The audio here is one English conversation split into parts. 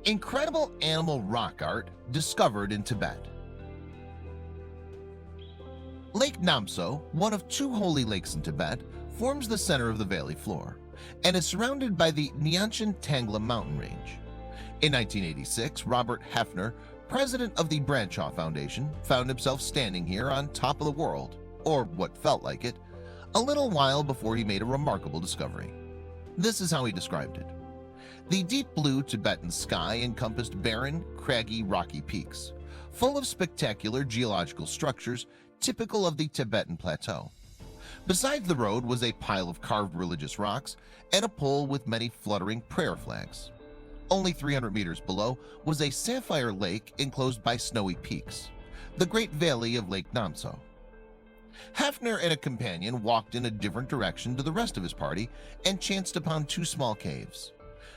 Incredible animal rock art discovered in Tibet. Lake Namtso, one of two holy lakes in Tibet, forms the center of the valley floor and is surrounded by the Nyanchen Tanglha mountain range. In 1986, Robert Hefner, president of the Bradshaw Foundation, found himself standing here on top of the world, or what felt like it, a little while before he made a remarkable discovery. This is how he described it. The deep blue Tibetan sky encompassed barren, craggy, rocky peaks, full of spectacular geological structures typical of the Tibetan plateau. Beside the road was a pile of carved religious rocks and a pole with many fluttering prayer flags. Only 300 meters below was a sapphire lake enclosed by snowy peaks, the great valley of Lake Namtso. Hefner and a companion walked in a different direction to the rest of his party and chanced upon two small caves.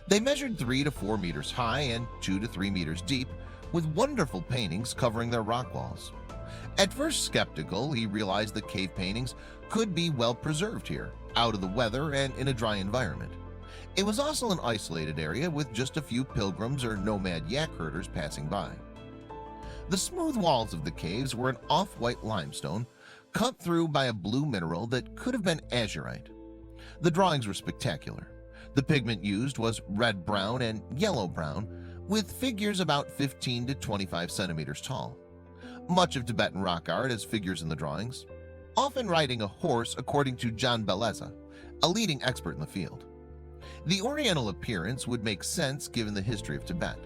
They measured 3 to 4 meters high and 2 to 3 meters deep, with wonderful paintings covering their rock walls. At first skeptical, he realized the cave paintings could be well preserved here, out of the weather and in a dry environment. It was also an isolated area with just a few pilgrims or nomad yak herders passing by. The smooth walls of the caves were an off-white limestone cut through by a blue mineral that could have been azurite. The drawings were spectacular. The pigment used was red-brown and yellow-brown, with figures about 15 to 25 centimeters tall. Much of Tibetan rock art has figures in the drawings, often riding a horse, according to John Beleza, a leading expert in the field. The Oriental appearance would make sense given the history of Tibet.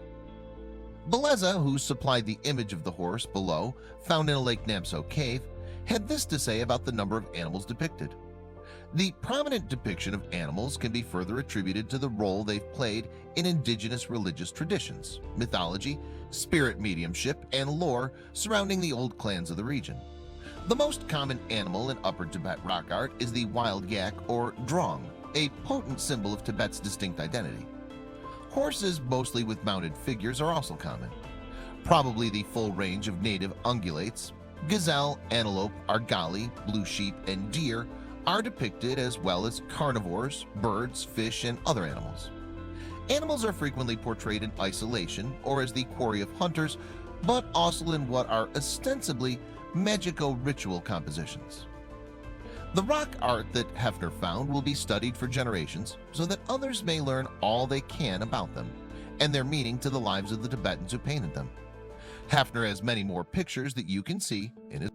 Beleza, who supplied the image of the horse below, found in a Lake Namtso cave, had this to say about the number of animals depicted. The prominent depiction of animals can be further attributed to the role they've played in indigenous religious traditions, mythology, spirit mediumship, and lore surrounding the old clans of the region. The most common animal in Upper Tibet rock art is the wild yak or drong, a potent symbol of Tibet's distinct identity. Horses, mostly with mounted figures, are also common. Probably the full range of native ungulates, gazelle, antelope, argali, blue sheep, and deer are depicted, as well as carnivores, birds, fish, and other animals. Animals are frequently portrayed in isolation or as the quarry of hunters, but also in what are ostensibly magico-ritual compositions. The rock art that Hefner found will be studied for generations so that others may learn all they can about them and their meaning to the lives of the Tibetans who painted them. Hefner has many more pictures that you can see in his